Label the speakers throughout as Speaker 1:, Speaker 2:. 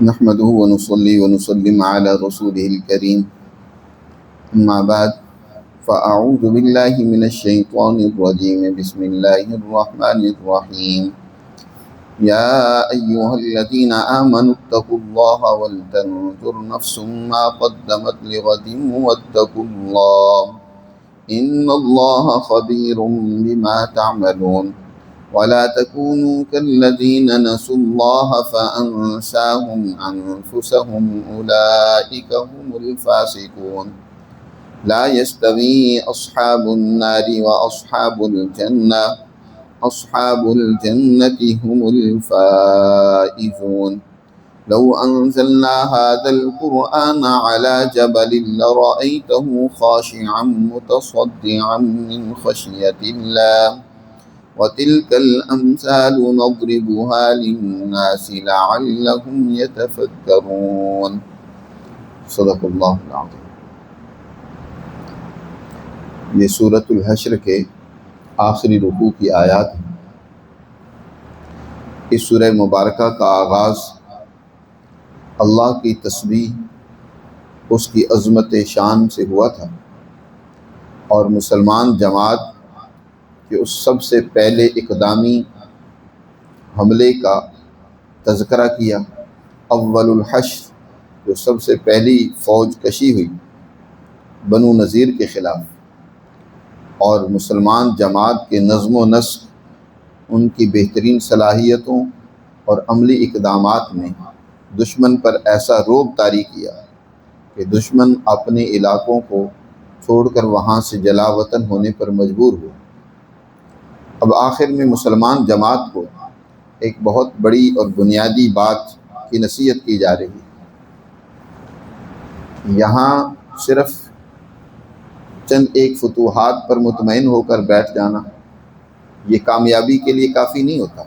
Speaker 1: نحمده ونصلي ونسلم على رسوله الكريم أما بعد فأعوذ بالله من الشيطان الرجيم بسم الله الرحمن الرحيم يا أيها الذين آمنوا اتقوا الله ولتنظر نفس ما قدمت لغد واتقوا الله إن الله خبير بما تعملون ولا تكونوا كالذين نسوا الله فأنساهم أنفسهم أولئك هم الفاسقون لا يستوي أصحاب النار وأصحاب الجنة أصحاب الجنة هم الفائزون لو أنزلنا هذا القرآن على جبل لرأيته خاشعا متصدعا من خشية الله وتلك الأمثال نضربها للناس لعلهم يتفكرون صدق اللہ العظیم۔ یہ سورۃ الحشر کے آخری رکوع کی آیات ہیں۔ اس سورہ مبارکہ کا آغاز اللہ کی تسبیح، اس کی عظمت شان سے ہوا تھا، اور مسلمان جماعت کہ اس سب سے پہلے اقدامی حملے کا تذکرہ کیا۔ اول الحشر، جو سب سے پہلی فوج کشی ہوئی بنو نذیر کے خلاف، اور مسلمان جماعت کے نظم و نسق، ان کی بہترین صلاحیتوں اور عملی اقدامات نے دشمن پر ایسا رعب طاری کیا کہ دشمن اپنے علاقوں کو چھوڑ کر وہاں سے جلا وطن ہونے پر مجبور ہوا۔ اب آخر میں مسلمان جماعت کو ایک بہت بڑی اور بنیادی بات کی نصیحت کی جا رہی ہے۔ یہاں صرف چند ایک فتوحات پر مطمئن ہو کر بیٹھ جانا یہ کامیابی کے لیے کافی نہیں ہوتا،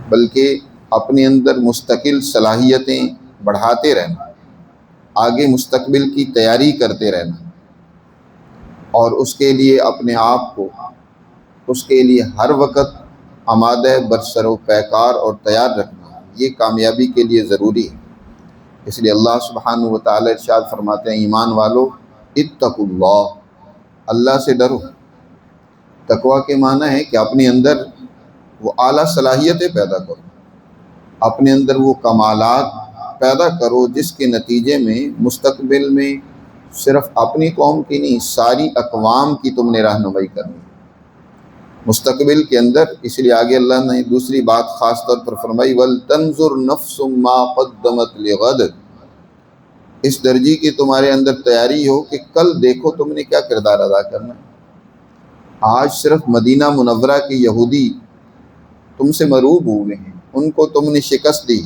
Speaker 1: بلکہ اپنے اندر مستقل صلاحیتیں بڑھاتے رہنا، آگے مستقبل کی تیاری کرتے رہنا، اور اس کے لیے اپنے آپ کو اس کے لیے ہر وقت آمادہ برسر و پیکار اور تیار رکھنا، یہ کامیابی کے لیے ضروری ہے۔ اس لیے اللہ سبحانہ و تعالی ارشاد فرماتے ہیں، ایمان والو اتقوا اللہ، اللہ سے ڈرو۔ تقویٰ کے معنی ہے کہ اپنے اندر وہ اعلیٰ صلاحیتیں پیدا کرو، اپنے اندر وہ کمالات پیدا کرو جس کے نتیجے میں مستقبل میں صرف اپنی قوم کی نہیں، ساری اقوام کی تم نے رہنمائی کرنی مستقبل کے اندر۔ اس لیے آگے اللہ نے دوسری بات خاص طور پر فرمائی، وَلْتَنْظُرْ نَفْسٌ مَا قَدَّمَتْ لِغَدٍ، اس درجے کی تمہارے اندر تیاری ہو کہ کل دیکھو تم نے کیا کردار ادا کرنا ہے۔ آج صرف مدینہ منورہ کے یہودی تم سے مرعوب ہوئے ہیں، ان کو تم نے شکست دی،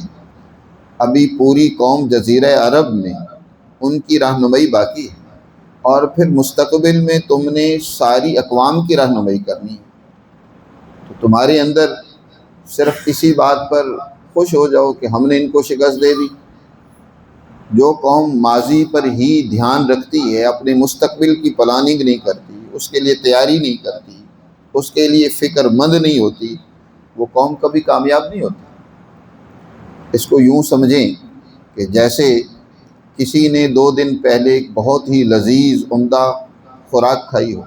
Speaker 1: ابھی پوری قوم جزیرہ عرب میں ان کی رہنمائی باقی ہے، اور پھر مستقبل میں تم نے ساری اقوام کی رہنمائی کرنی ہے۔ تو تمہارے اندر صرف اسی بات پر خوش ہو جاؤ کہ ہم نے ان کو شکست دے دی۔ جو قوم ماضی پر ہی دھیان رکھتی ہے، اپنے مستقبل کی پلاننگ نہیں کرتی، اس کے لیے تیاری نہیں کرتی، اس کے لیے فکر مند نہیں ہوتی، وہ قوم کبھی کامیاب نہیں ہوتی۔ اس کو یوں سمجھیں کہ جیسے کسی نے 2 دن پہلے ایک بہت ہی لذیذ عمدہ خوراک کھائی ہو،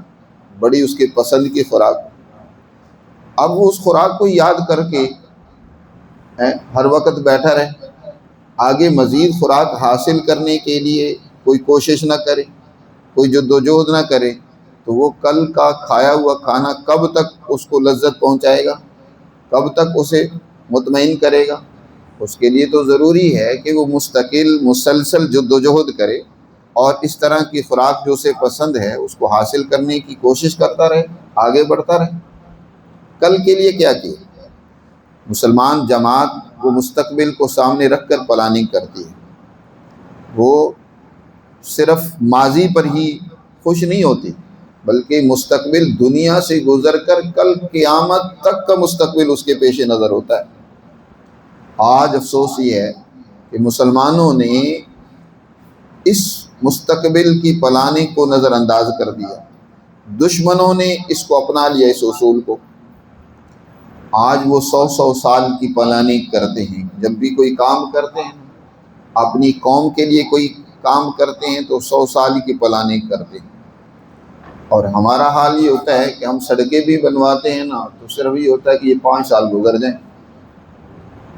Speaker 1: بڑی اس کے پسند کی خوراک، اب وہ اس خوراک کو یاد کر کے ہر وقت بیٹھا رہے، آگے مزید خوراک حاصل کرنے کے لیے کوئی کوشش نہ کرے، کوئی جدوجہد نہ کرے، تو وہ کل کا کھایا ہوا کھانا کب تک اس کو لذت پہنچائے گا، کب تک اسے مطمئن کرے گا؟ اس کے لیے تو ضروری ہے کہ وہ مستقل مسلسل جدوجہد کرے، اور اس طرح کی خوراک جو اسے پسند ہے اس کو حاصل کرنے کی کوشش کرتا رہے، آگے بڑھتا رہے۔ کل کے لیے کیا کیا؟ مسلمان جماعت وہ مستقبل کو سامنے رکھ کر پلاننگ کرتی ہے، وہ صرف ماضی پر ہی خوش نہیں ہوتی، بلکہ مستقبل دنیا سے گزر کر کل قیامت تک کا مستقبل اس کے پیش نظر ہوتا ہے۔ آج افسوس یہ ہے کہ مسلمانوں نے اس مستقبل کی پلاننگ کو نظر انداز کر دیا، دشمنوں نے اس کو اپنا لیا، اس اصول کو۔ آج وہ 100 سال کی پلاننگ کرتے ہیں جب بھی کوئی کام کرتے ہیں، اپنی قوم کے لیے کوئی کام کرتے ہیں تو 100 سال کی پلاننگ کرتے ہیں، اور ہمارا حال یہ ہوتا ہے کہ ہم سڑکیں بھی بنواتے ہیں نا تو صرف یہ ہوتا ہے کہ یہ 5 سال گزر جائیں،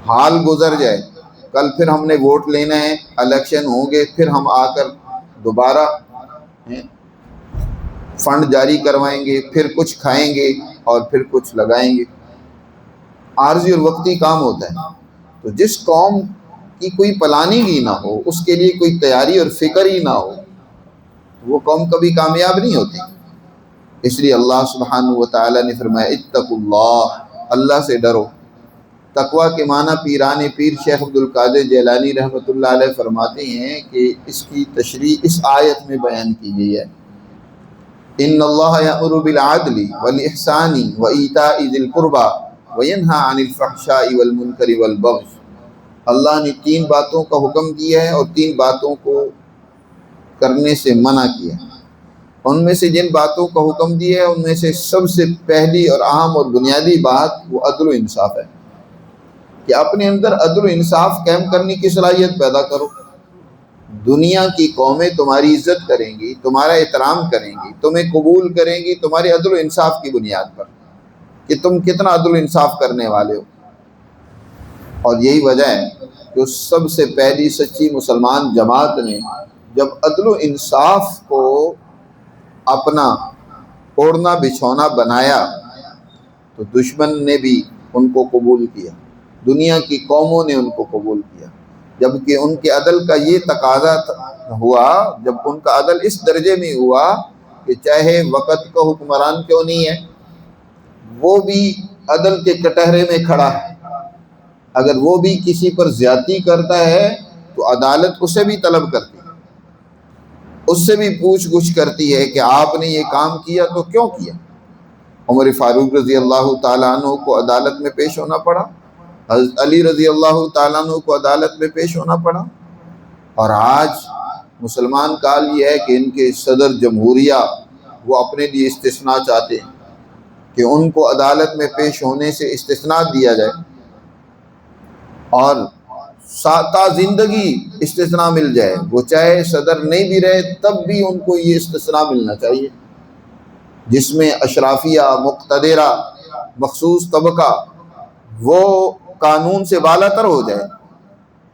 Speaker 1: حال گزر جائے، کل پھر ہم نے ووٹ لینا ہے، الیکشن ہوں گے، پھر ہم آ کر دوبارہ فنڈ جاری کروائیں گے، پھر کچھ کھائیں گے اور پھر کچھ لگائیں گے، عارضی اور وقتی کام ہوتا ہے۔ تو جس قوم کی کوئی پلاننگ ہی نہ ہو، اس کے لیے کوئی تیاری اور فکر ہی نہ ہو، وہ قوم کبھی کامیاب نہیں ہوتی۔ اس لیے اللہ سبحانہ و تعالیٰ نے فرمایا اتقوا اللہ، اللہ سے ڈرو۔ تقویٰ کے معنی پیران پیر شیخ عبد القادر جیلانی رحمۃ اللہ علیہ فرماتے ہیں کہ اس کی تشریح اس آیت میں بیان کی گئی ہے، ان اللہ یأمر بالعدل والاحسان وایتاء ذی القربى وینہی عن الفحشاء والمنکر والبغی۔ اللہ نے 3 باتوں کا حکم کیا ہے اور 3 باتوں کو کرنے سے منع کیا ہے۔ ان میں سے جن باتوں کا حکم دیا ہے ان میں سے سب سے پہلی اور اہم اور بنیادی بات وہ عدل و انصاف ہے، کہ اپنے اندر عدل و انصاف قائم کرنے کی صلاحیت پیدا کرو۔ دنیا کی قومیں تمہاری عزت کریں گی، تمہارا احترام کریں گی، تمہیں قبول کریں گی تمہارے عدل و انصاف کی بنیاد پر، کہ تم کتنا عدل و انصاف کرنے والے ہو۔ اور یہی وجہ ہے کہ سب سے پہلی سچی مسلمان جماعت نے جب عدل و انصاف کو اپنا اوڑھنا بچھونا بنایا تو دشمن نے بھی ان کو قبول کیا، دنیا کی قوموں نے ان کو قبول کیا، جبکہ ان کے عدل کا یہ تقاضا ہوا، جب ان کا عدل اس درجے میں ہوا کہ چاہے وقت کا حکمران کیوں نہیں ہے، وہ بھی عدل کے کٹہرے میں کھڑا ہے، اگر وہ بھی کسی پر زیادتی کرتا ہے تو عدالت اسے بھی طلب کرتی ہے، اس سے بھی پوچھ گچھ کرتی ہے کہ آپ نے یہ کام کیا تو کیوں کیا۔ عمر فاروق رضی اللہ تعالیٰ عنہ کو عدالت میں پیش ہونا پڑا، حضرت علی رضی اللہ تعالیٰ عنہ کو عدالت میں پیش ہونا پڑا، اور آج مسلمان کا حال یہ ہے کہ ان کے صدر جمہوریہ وہ اپنے لیے استثناء چاہتے ہیں کہ ان کو عدالت میں پیش ہونے سے استثناء دیا جائے، اور تا زندگی استثناء مل جائے، وہ چاہے صدر نہیں بھی رہے تب بھی ان کو یہ استثناء ملنا چاہیے، جس میں اشرافیہ، مقتدرہ، مخصوص طبقہ وہ قانون سے بالا تر ہو جائے،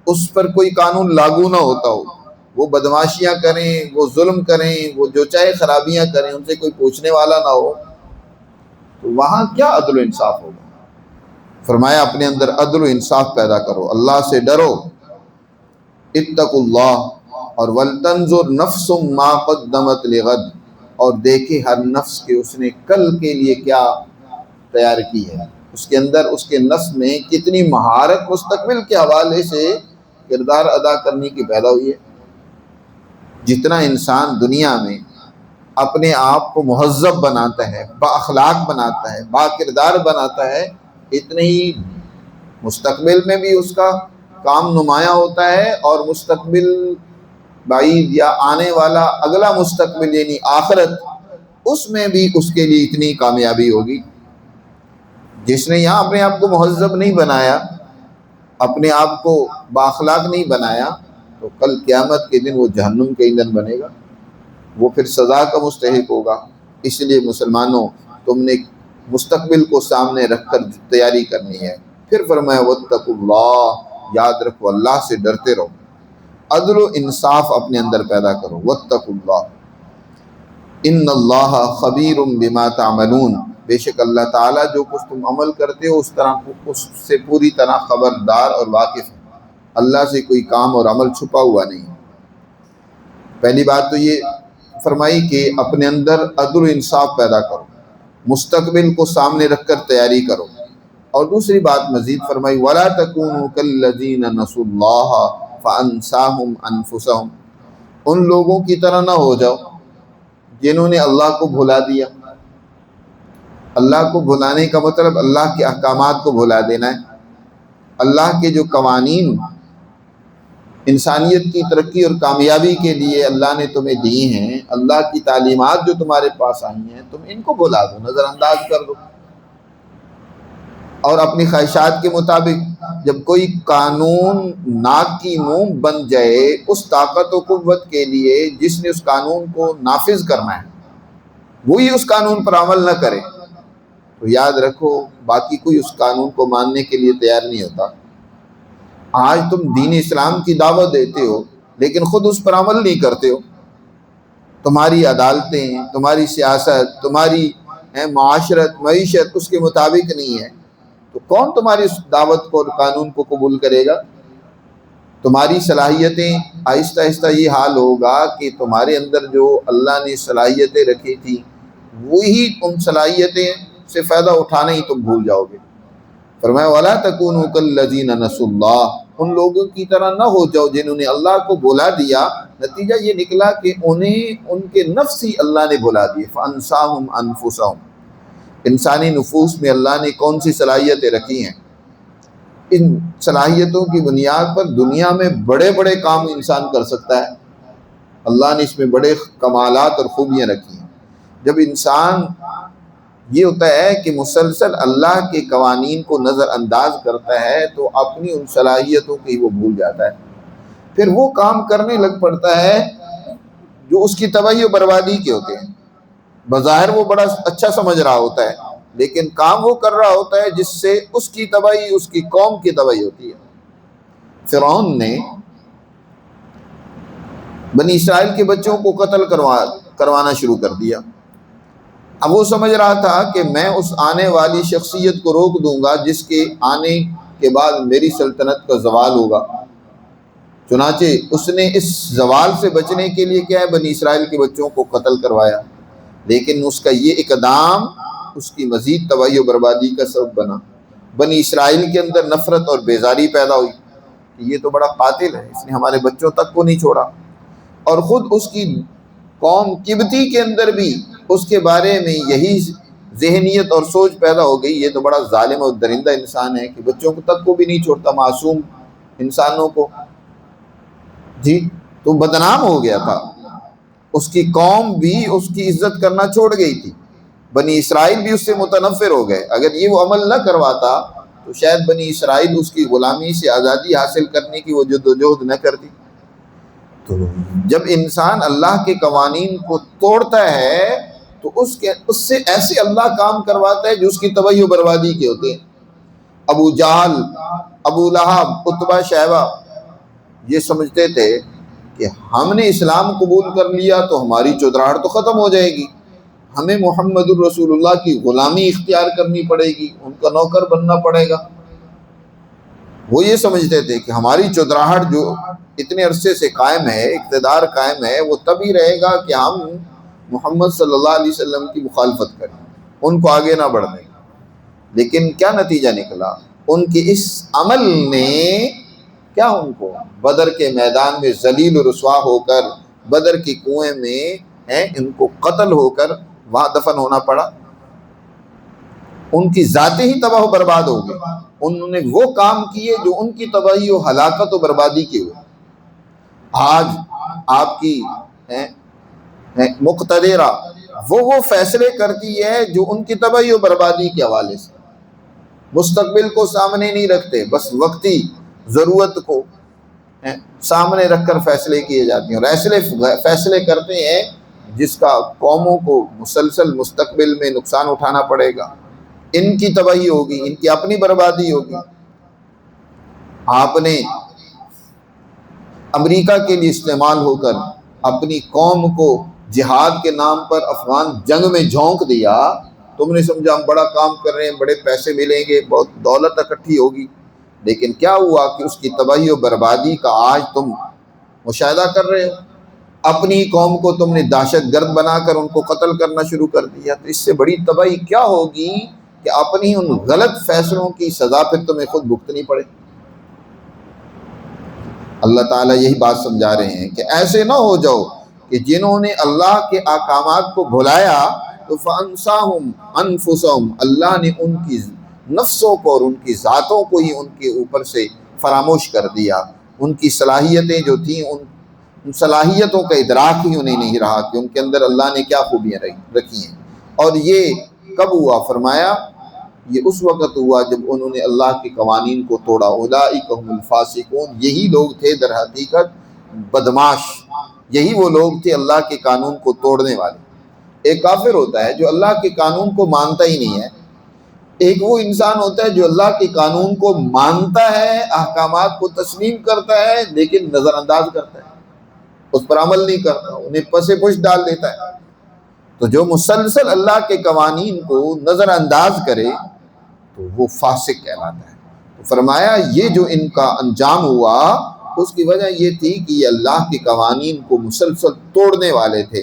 Speaker 1: اس پر کوئی قانون لاگو نہ ہوتا ہو، وہ بدماشیاں کریں، وہ ظلم کریں، وہ جو چاہے خرابیاں کریں، ان سے کوئی پوچھنے والا نہ ہو، تو وہاں کیا عدل و انصاف ہوگا۔ فرمایا اپنے اندر عدل و انصاف پیدا کرو، اللہ سے ڈرو، اتقوا اللہ، اور ولتنظر نفس ما قدمت لغد، اور دیکھے ہر نفس کے اس نے کل کے لیے کیا تیار کی ہے، اس کے اندر اس کے نفس میں کتنی مہارت مستقبل کے حوالے سے کردار ادا کرنے کی پیدا ہوئی ہے۔ جتنا انسان دنیا میں اپنے آپ کو مہذب بناتا ہے، با اخلاق بناتا ہے، با کردار بناتا ہے، اتنے ہی مستقبل میں بھی اس کا کام نمایاں ہوتا ہے، اور مستقبل بعید یا آنے والا اگلا مستقبل یعنی آخرت، اس میں بھی اس کے لیے اتنی کامیابی ہوگی۔ جس نے یہاں اپنے آپ کو مہذب نہیں بنایا، اپنے آپ کو بااخلاق نہیں بنایا، تو کل قیامت کے دن وہ جہنم کے ایندھن بنے گا، وہ پھر سزا کا مستحق ہوگا۔ اس لیے مسلمانوں، تم نے مستقبل کو سامنے رکھ کر تیاری کرنی ہے۔ پھر فرمایا واتقوا اللہ، یاد رکھو اللہ سے ڈرتے رہو، عدل و انصاف اپنے اندر پیدا کرو۔ واتقوا اللہ ان اللہ خبیر بما تعملون، بے شک اللہ تعالیٰ جو کچھ تم عمل کرتے ہو اس سے پوری طرح خبردار اور واقف ہے۔ اللہ سے کوئی کام اور عمل چھپا ہوا نہیں۔ پہلی بات تو یہ فرمائی کہ اپنے اندر عدل و انصاف پیدا کرو، مستقبل کو سامنے رکھ کر تیاری کرو، اور دوسری بات مزید فرمائی وَلَا تَكُونُوا كَالَّذِينَ نَسُوا اللَّهَ فَأَنسَاهُمْ أَنفُسَهُمْ، ان لوگوں کی طرح نہ ہو جاؤ جنہوں نے اللہ کو بھلا دیا۔ اللہ کو بھلانے کا مطلب اللہ کے احکامات کو بھلا دینا ہے۔ اللہ کے جو قوانین انسانیت کی ترقی اور کامیابی کے لیے اللہ نے تمہیں دی ہیں، اللہ کی تعلیمات جو تمہارے پاس آئی ہیں، تم ان کو بھلا دو، نظر انداز کر دو۔ اور اپنی خواہشات کے مطابق جب کوئی قانون ناک کی منہ بن جائے اس طاقت و قوت کے لیے جس نے اس قانون کو نافذ کرنا ہے وہی اس قانون پر عمل نہ کرے تو یاد رکھو باقی کوئی اس قانون کو ماننے کے لیے تیار نہیں ہوتا۔ آج تم دین اسلام کی دعوت دیتے ہو لیکن خود اس پر عمل نہیں کرتے ہو، تمہاری عدالتیں، تمہاری سیاست، تمہاری معاشرت، معیشت اس کے مطابق نہیں ہے تو کون تمہاری اس دعوت کو اور قانون کو قبول کرے گا؟ تمہاری صلاحیتیں آہستہ آہستہ یہ حال ہوگا کہ تمہارے اندر جو اللہ نے صلاحیتیں رکھی تھی وہی ان صلاحیتیں سے فائدہ اٹھانا ہی تم بھول جاؤ گے۔ فرمایا وَلَا تَكُونُوا كَالَّذِينَ نَسُوا اللَّهَ، ان لوگوں کی طرح نہ ہو جاؤ جنہوں نے اللہ کو بھلا دیا، نتیجہ یہ نکلا کہ انہیں ان کے نفس ہی اللہ نے بھلا دیے۔ فَأَنسَاهُمْ أَنفُسَهُمْ، انسانی نفوس میں اللہ نے کون سی صلاحیتیں رکھی ہیں، ان صلاحیتوں کی بنیاد پر دنیا میں بڑے بڑے کام انسان کر سکتا ہے، اللہ نے اس میں بڑے کمالات اور خوبیاں رکھی ہیں۔ جب انسان یہ ہوتا ہے کہ مسلسل اللہ کے قوانین کو نظر انداز کرتا ہے تو اپنی ان صلاحیتوں کو ہی وہ بھول جاتا ہے، پھر وہ کام کرنے لگ پڑتا ہے جو اس کی تباہی و بربادی کے ہوتے ہیں۔ بظاہر وہ بڑا اچھا سمجھ رہا ہوتا ہے لیکن کام وہ کر رہا ہوتا ہے جس سے اس کی تباہی، اس کی قوم کی تباہی ہوتی ہے۔ فرعون نے بنی اسرائیل کے بچوں کو قتل کروانا شروع کر دیا۔ اب وہ سمجھ رہا تھا کہ میں اس آنے والی شخصیت کو روک دوں گا جس کے آنے کے بعد میری سلطنت کا زوال ہوگا، چنانچہ اس نے اس زوال سے بچنے کے لیے کیا ہے بنی اسرائیل کے بچوں کو قتل کروایا، لیکن اس کا یہ اقدام اس کی مزید تباہی و بربادی کا سبب بنا۔ بنی اسرائیل کے اندر نفرت اور بیزاری پیدا ہوئی کہ یہ تو بڑا قاتل ہے، اس نے ہمارے بچوں تک کو نہیں چھوڑا، اور خود اس کی قوم قبطی کے اندر بھی اس کے بارے میں یہی ذہنیت اور سوچ پیدا ہو گئی، یہ تو بڑا ظالم اور درندہ انسان ہے کہ بچوں کو تک کو بھی نہیں چھوڑتا، معصوم انسانوں کو۔ جی تو بدنام ہو گیا تھا، اس کی قوم بھی اس کی عزت کرنا چھوڑ گئی تھی، بنی اسرائیل بھی اس سے متنفر ہو گئے۔ اگر یہ وہ عمل نہ کرواتا تو شاید بنی اسرائیل اس کی غلامی سے آزادی حاصل کرنے کی وہ جدوجہد نہ کرتی۔ تو جب انسان اللہ کے قوانین کو توڑتا ہے تو اس سے ایسے اللہ کام کرواتا ہے جو اس کی تباہی و بربادی کے ہوتے ہیں۔ ابو جہل، ابو لہب، عتبہ، شیبہ یہ سمجھتے تھے کہ ہم نے اسلام قبول کر لیا تو ہماری چودراہٹ تو ختم ہو جائے گی، ہمیں محمد الرسول اللہ کی غلامی اختیار کرنی پڑے گی، ان کا نوکر بننا پڑے گا۔ وہ یہ سمجھتے تھے کہ ہماری چودراہٹ جو اتنے عرصے سے قائم ہے، اقتدار قائم ہے، وہ تبھی رہے گا کہ ہم محمد صلی اللہ علیہ وسلم کی مخالفت کریں، ان کو آگے نہ بڑھنے۔ لیکن کیا نتیجہ نکلا؟ ان کے اس عمل نے کیا ان کو بدر کے میدان میں ذلیل و رسوا ہو کر، بدر کے کنویں میں ان کو قتل ہو کر وہاں دفن ہونا پڑا۔ ان کی ذاتیں ہی تباہ و برباد ہو گئی، انہوں نے وہ کام کیے جو ان کی تباہی و ہلاکت و بربادی کے ہوئے۔ آج آپ کی مقتدرہ وہ فیصلے کرتی ہے جو ان کی تباہی و بربادی کے حوالے سے، مستقبل کو سامنے نہیں رکھتے، بس وقتی ضرورت کو سامنے رکھ کر فیصلے کیے جاتے ہیں، اور ایسے فیصلے کرتے ہیں جس کا قوموں کو مسلسل مستقبل میں نقصان اٹھانا پڑے گا، ان کی تباہی ہوگی، ان کی اپنی بربادی ہوگی۔ آپ نے امریکہ کے لیے استعمال ہو کر اپنی قوم کو جہاد کے نام پر افغان جنگ میں جھونک دیا، تم نے سمجھا ہم بڑا کام کر رہے ہیں، بڑے پیسے ملیں گے، بہت دولت اکٹھی ہوگی، لیکن کیا ہوا کہ اس کی تباہی و بربادی کا آج تم مشاہدہ کر رہے ہو۔ اپنی قوم کو تم نے دہشت گرد بنا کر ان کو قتل کرنا شروع کر دیا، تو اس سے بڑی تباہی کیا ہوگی کہ اپنی ان غلط فیصلوں کی سزا پھر تمہیں خود بھگتنی پڑے۔ اللہ تعالیٰ یہی بات سمجھا رہے ہیں کہ ایسے نہ ہو جاؤ کہ جنہوں نے اللہ کے احکامات کو بھلایا تو فَأَنسَاهُمْ أَنفُسَهُمْ، اللہ نے ان کی نفسوں کو اور ان کی ذاتوں کو ہی ان کے اوپر سے فراموش کر دیا۔ ان کی صلاحیتیں جو تھیں، ان صلاحیتوں کا ادراک ہی انہیں نہیں رہا کہ ان کے اندر اللہ نے کیا خوبیاں رکھی ہیں۔ اور یہ کب ہوا؟ فرمایا یہ اس وقت ہوا جب انہوں نے اللہ کے قوانین کو توڑا. اولئک هم الفاسقون، یہی لوگ تھے در حقیقت بدماش، یہی وہ لوگ تھے اللہ کے قانون کو توڑنے والے. ایک کافر ہوتا ہے جو اللہ کے قانون کو مانتا ہی نہیں ہے، ایک وہ انسان ہوتا ہے جو اللہ کے قانون کو مانتا ہے، احکامات کو تسلیم کرتا ہے، لیکن نظر انداز کرتا ہے، اس پر عمل نہیں کرتا، انہیں پس پش ڈال دیتا ہے. تو جو مسلسل اللہ کے قوانین کو نظر انداز کرے تو وہ فاسق کہلاتا ہے. تو فرمایا یہ جو ان کا انجام ہوا اس کی وجہ یہ تھی کہ یہ اللہ کے قوانین کو مسلسل توڑنے والے تھے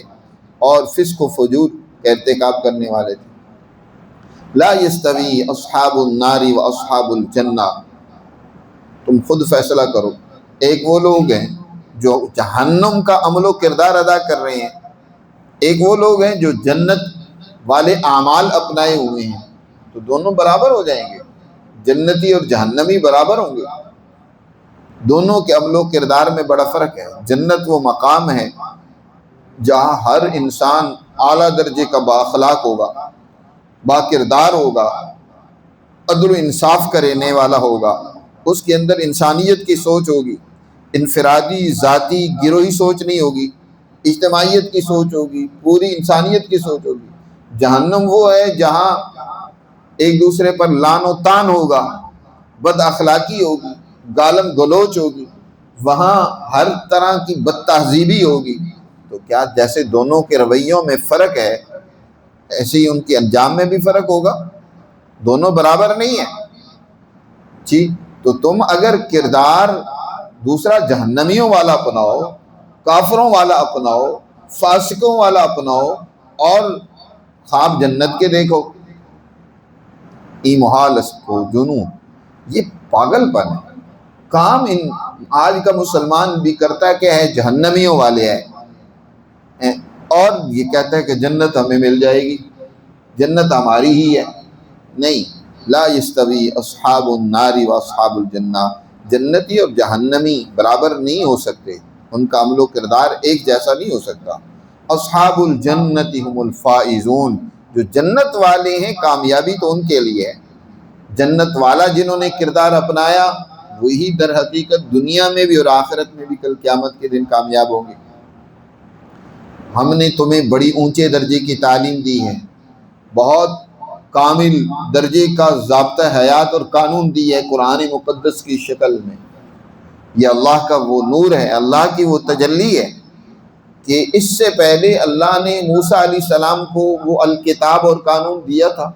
Speaker 1: اور فسق و فجور کا ارتکاب کرنے والے تھے. لا یستوی اصحاب النار و اصحاب الجنہ، تم خود فیصلہ کرو. ایک وہ لوگ ہیں جو جہنم کا عمل و کردار ادا کر رہے ہیں، ایک وہ لوگ ہیں جو جنت والے اعمال اپنائے ہوئے ہیں. تو دونوں برابر ہو جائیں گے، جنتی اور جہنمی برابر ہوں گے. دونوں کے عمل و کردار میں بڑا فرق ہے. جنت وہ مقام ہے جہاں ہر انسان اعلیٰ درجے کا بااخلاق ہوگا، با کردار ہوگا، عدل و انصاف کرنے والا ہوگا، اس کے اندر انسانیت کی سوچ ہوگی، انفرادی ذاتی گروہی سوچ نہیں ہوگی، اجتماعیت کی سوچ ہوگی، پوری انسانیت کی سوچ ہوگی. جہنم وہ ہے جہاں ایک دوسرے پر لعن و طعن ہوگا، بد اخلاقی ہوگی، گالم گلوچ ہوگی، وہاں ہر طرح کی بد تہذیبی ہوگی. تو کیا جیسے دونوں کے رویوں میں فرق ہے ایسے ہی ان کے انجام میں بھی فرق ہوگا؟ دونوں برابر نہیں ہیں جی. تو تم اگر کردار دوسرا جہنمیوں والا اپناؤ، کافروں والا اپناؤ، فاسقوں والا اپناؤ اور خواب جنت کے دیکھو، ای محال کو جنون، یہ پاگل پن ہے. کام آج کا مسلمان بھی کرتا کہ ہے جہنمیوں والے ہیں اور یہ کہتا ہے کہ جنت ہمیں مل جائے گی، جنت ہماری ہی ہے. نہیں، لا یستوی اصحاب النار و اصحاب الجنہ، جنتی اور جہنمی برابر نہیں ہو سکتے، ان کا عمل و کردار ایک جیسا نہیں ہو سکتا. اصحاب الجنت هم الفائزون، جو جنت والے ہیں کامیابی تو ان کے لیے ہے. جنت والا جنہوں نے کردار اپنایا وہی در حقیقت دنیا میں بھی اور آخرت میں بھی کل قیامت کے دن کامیاب ہوں گے. ہم نے تمہیں بڑی اونچے درجے کی تعلیم دی ہے، بہت کامل درجے کا ضابطہ حیات اور قانون دی ہے قرآن مقدس کی شکل میں. یہ اللہ کا وہ نور ہے، اللہ کی وہ تجلی ہے کہ اس سے پہلے اللہ نے موسیٰ علیہ السلام کو وہ الکتاب اور قانون دیا تھا،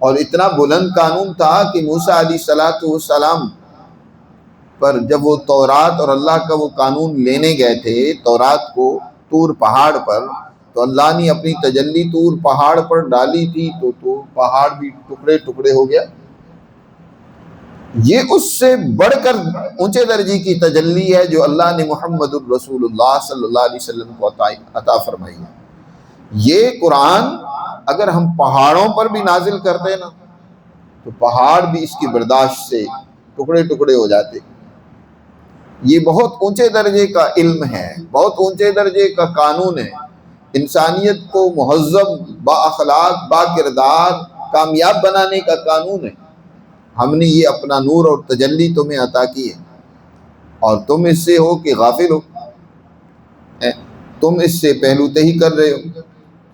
Speaker 1: اور اتنا بلند قانون تھا کہ موسیٰ علیہ السلام پر جب وہ تورات اور اللہ کا وہ قانون لینے گئے تھے تورات کو طور پہاڑ پر، تو اللہ نے اپنی تجلی طور پہاڑ پر ڈالی تھی تو طور پہاڑ بھی ٹکڑے ٹکڑے ہو گیا. یہ اس سے بڑھ کر اونچے درجے کی تجلی ہے جو اللہ نے محمد الرسول اللہ صلی اللہ علیہ وسلم کو عطا فرمائی ہے. یہ قرآن اگر ہم پہاڑوں پر بھی نازل کرتے نا تو پہاڑ بھی اس کی برداشت سے ٹکڑے ٹکڑے ہو جاتے. یہ بہت اونچے درجے کا علم ہے، بہت اونچے درجے کا قانون ہے، انسانیت کو مہذب، با اخلاق، با کردار، کامیاب بنانے کا قانون ہے. ہم نے یہ اپنا نور اور تجلی تمہیں عطا کی ہے اور تم اس سے ہو کہ غافل ہو، تم اس سے پہلو تہی کر رہے ہو.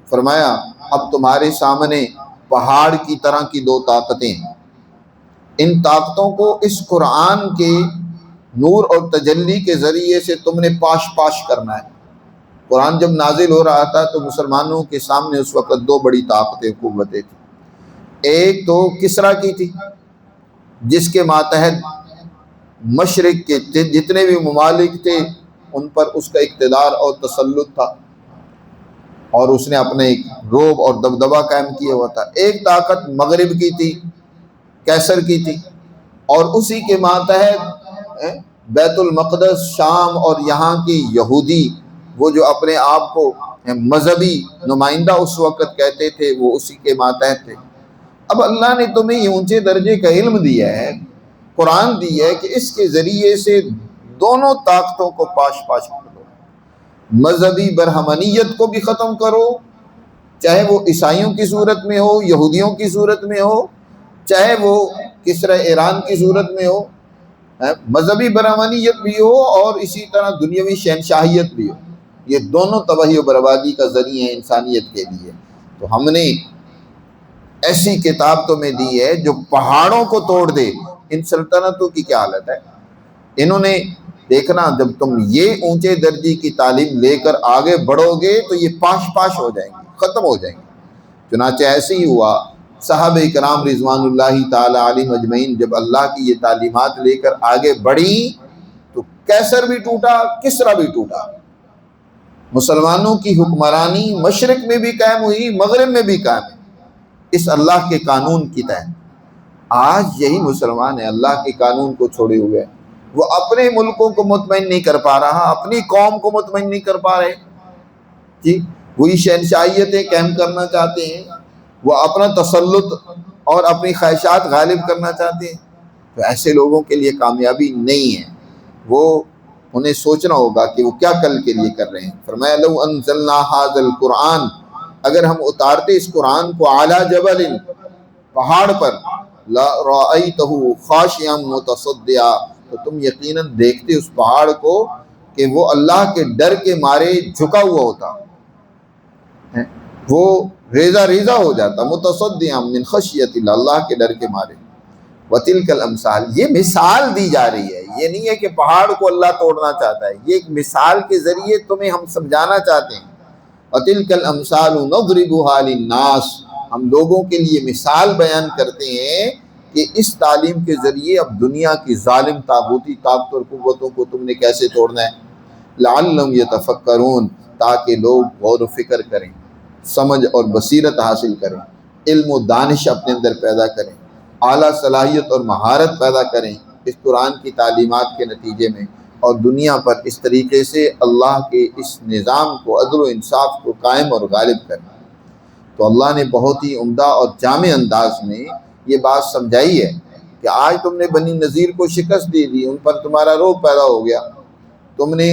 Speaker 1: فرمایا اب تمہارے سامنے پہاڑ کی طرح کی دو طاقتیں ہیں، ان طاقتوں کو اس قرآن کے نور اور تجلی کے ذریعے سے تم نے پاش پاش کرنا ہے. قرآن جب نازل ہو رہا تھا تو مسلمانوں کے سامنے اس وقت دو بڑی طاقتیں، قوتیں تھیں. ایک تو کسریٰ کی تھی جس کے ماتحت مشرق کے جتنے بھی ممالک تھے ان پر اس کا اقتدار اور تسلط تھا اور اس نے اپنے ایک رعب اور دبدبہ قائم کیا ہوا تھا. ایک طاقت مغرب کی تھی، کیسر کی تھی، اور اسی کے ماتحت بیت المقدس، شام اور یہاں کی یہودی، وہ جو اپنے آپ کو مذہبی نمائندہ اس وقت کہتے تھے، وہ اسی کے ماتحت تھے. اب اللہ نے تمہیں یہ اونچے درجے کا علم دیا ہے، قرآن دی ہے کہ اس کے ذریعے سے دونوں طاقتوں کو پاش پاش کر دو. مذہبی برہمنیت کو بھی ختم کرو، چاہے وہ عیسائیوں کی صورت میں ہو، یہودیوں کی صورت میں ہو، چاہے وہ کسرا ایران کی صورت میں ہو، مذہبی برہمانیت بھی ہو اور اسی طرح دنیاوی شہنشاہیت بھی ہو، یہ دونوں تباہی و بربادی کا ذریعہ ہیں انسانیت کے لیے۔ تو ہم نے ایسی کتاب تمہیں دی ہے جو پہاڑوں کو توڑ دے۔ ان سلطنتوں کی کیا حالت ہے، انہوں نے دیکھنا جب تم یہ اونچے درجے کی تعلیم لے کر آگے بڑھو گے تو یہ پاش پاش ہو جائیں گے، ختم ہو جائیں گے۔ چنانچہ ایسے ہی ہوا، صحابہ کرام رضوان اللہ تعالی علیہم اجمعین جب اللہ کی یہ تعلیمات لے کر آگے بڑھی تو کیسر بھی ٹوٹا، کسرا بھی ٹوٹا۔ مسلمانوں کی حکمرانی مشرق میں بھی قائم ہوئی، مغرب میں بھی قائم ہے اس اللہ کے قانون کی تحت۔ آج یہی مسلمان ہے اللہ کے قانون کو چھوڑے ہوئے، وہ اپنے ملکوں کو مطمئن نہیں کر پا رہا، اپنی قوم کو مطمئن نہیں کر پا رہے جی، وہی شہنشاہیتیں قائم کرنا چاہتے ہیں، وہ اپنا تسلط اور اپنی خواہشات غالب کرنا چاہتے ہیں۔ تو ایسے لوگوں کے لیے کامیابی نہیں ہے، وہ انہیں سوچنا ہوگا کہ وہ کیا کل کے لیے کر رہے ہیں۔ فرمایا لو انزلنا ھذا القرآن، اگر ہم اتارتے اس قرآن کو علی جبل، پہاڑ پر، لرأیتہ خاشعا متصدعا، تو تم یقیناً دیکھتے اس پہاڑ کو کہ وہ اللہ کے ڈر کے مارے جھکا ہوا ہوتا، وہ ریزہ ریزہ ہو جاتا، متصدعا من خشیت اللہ، اللہ کے ڈر کے مارے۔ وتلک الامثال، یہ مثال دی جا رہی ہے، یہ نہیں ہے کہ پہاڑ کو اللہ توڑنا چاہتا ہے، یہ ایک مثال کے ذریعے تمہیں ہم سمجھانا چاہتے ہیں۔ وتلک الامثال نضربها للناس، ہم لوگوں کے لیے مثال بیان کرتے ہیں کہ اس تعلیم کے ذریعے اب دنیا کی ظالم طاغوتی طاقت اور قوتوں کو تم نے کیسے توڑنا ہے۔ لعلہم یتفکرون، تاکہ لوگ غور و فکر کریں، سمجھ اور بصیرت حاصل کریں، علم و دانش اپنے اندر پیدا کریں، اعلیٰ صلاحیت اور مہارت پیدا کریں اس قرآن کی تعلیمات کے نتیجے میں، اور دنیا پر اس طریقے سے اللہ کے اس نظام کو، عدل و انصاف کو قائم اور غالب کریں۔ تو اللہ نے بہت ہی عمدہ اور جامع انداز میں یہ بات سمجھائی ہے کہ آج تم نے بنی نذیر کو شکست دے دی، ان پر تمہارا رعب پیدا ہو گیا، تم نے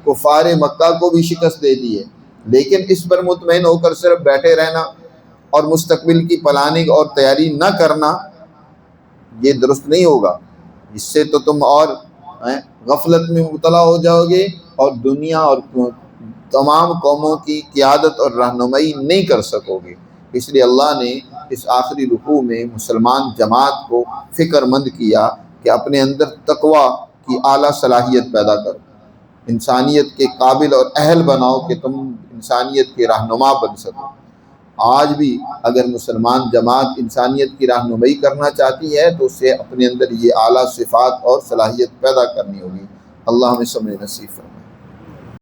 Speaker 1: کفار مکہ کو بھی شکست دے دی ہے، لیکن اس پر مطمئن ہو کر صرف بیٹھے رہنا اور مستقبل کی پلاننگ اور تیاری نہ کرنا یہ درست نہیں ہوگا، اس سے تو تم اور غفلت میں مبتلا ہو جاؤ گے اور دنیا اور تمام قوموں کی قیادت اور رہنمائی نہیں کر سکو گے۔ اس لیے اللہ نے اس آخری رکوع میں مسلمان جماعت کو فکر مند کیا کہ اپنے اندر تقویٰ کی اعلیٰ صلاحیت پیدا کرو، انسانیت کے قابل اور اہل بناؤ کہ تم انسانیت کے رہنما بن سکو۔ آج بھی اگر مسلمان جماعت انسانیت کی رہنمائی کرنا چاہتی ہے تو اسے اپنے اندر یہ اعلیٰ صفات اور صلاحیت پیدا کرنی ہوگی۔ اللہ ہمیں سمجھ نصیب فرمائے۔